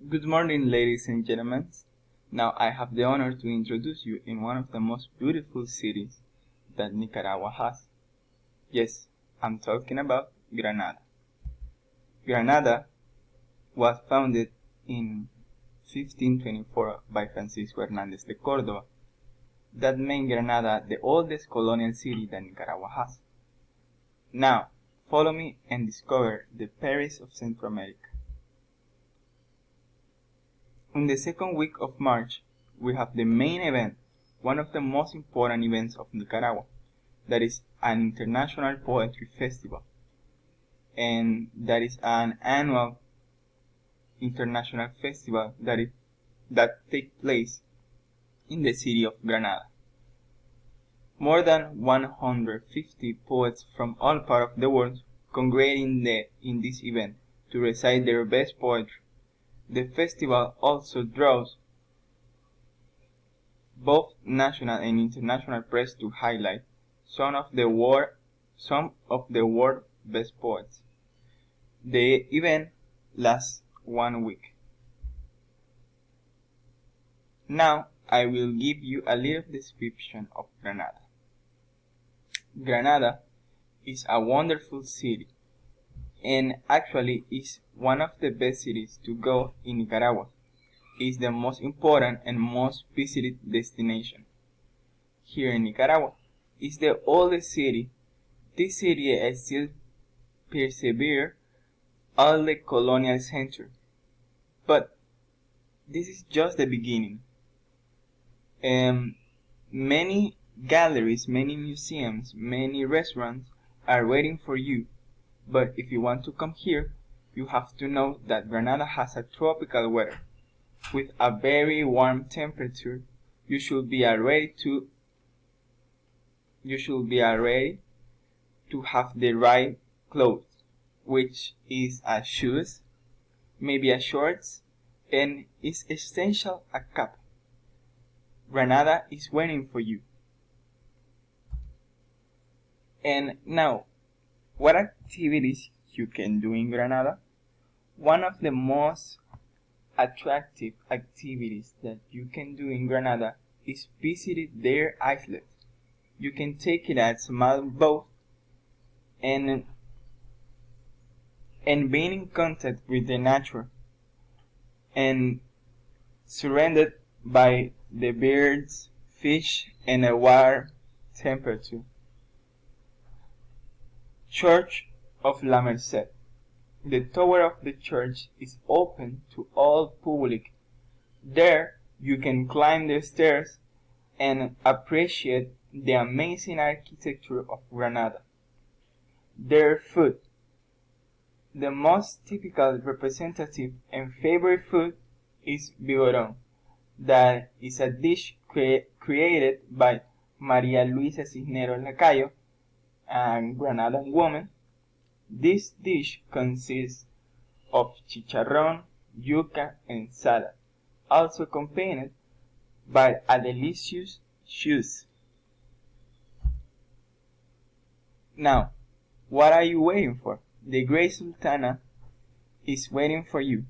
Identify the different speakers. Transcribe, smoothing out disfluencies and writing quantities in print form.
Speaker 1: Good morning, ladies and gentlemen. Now I have the honor to introduce you in one of the most beautiful cities that Nicaragua has. Yes, I'm talking about Granada. Granada was founded in 1524 by Francisco Hernández de Córdoba. That made Granada the oldest colonial city that Nicaragua has. Now, follow me and discover the Paris of Central America. In the second week of March, we have the main event, one of the most important events of Nicaragua, that is an international poetry festival. And that is an annual international festival that takes place in the city of Granada. More than 150 poets from all parts of the world congregate in this event to recite their best poetry. The festival also draws both national and international press to highlight some of the world's best poets. The event lasts 1 week. Now I will give you a little description of Granada. Granada is a wonderful city and actually is one of the best cities to go in Nicaragua. It is the most important and most visited destination here in Nicaragua. It's the oldest city. This city still perseveres all the colonial center. But this is just the beginning. Many galleries, many museums, many restaurants are waiting for you. But if you want to come here, you have to know that Granada has a tropical weather. With a very warm temperature, you should be ready to have the right clothes, which is a shoes, maybe a shorts, and is essential a cap. Granada is waiting for you. And now, what activities you can do in Granada? One of the most attractive activities that you can do in Granada is visit their islet. You can take it at a small boat and being in contact with the nature and surrounded by the birds, fish, and a warm temperature. Church of La Merced. The tower of the church is open to all public. There you can climb the stairs and appreciate the amazing architecture of Granada. Their food. The most typical, representative, and favorite food is bigoron. That is a dish created by María Luisa Cisneros Lacayo, a Granadan woman. This dish consists of chicharrón, yuca, and salad, also accompanied by a delicious juice. Now, what are you waiting for? The Great Sultana is waiting for you.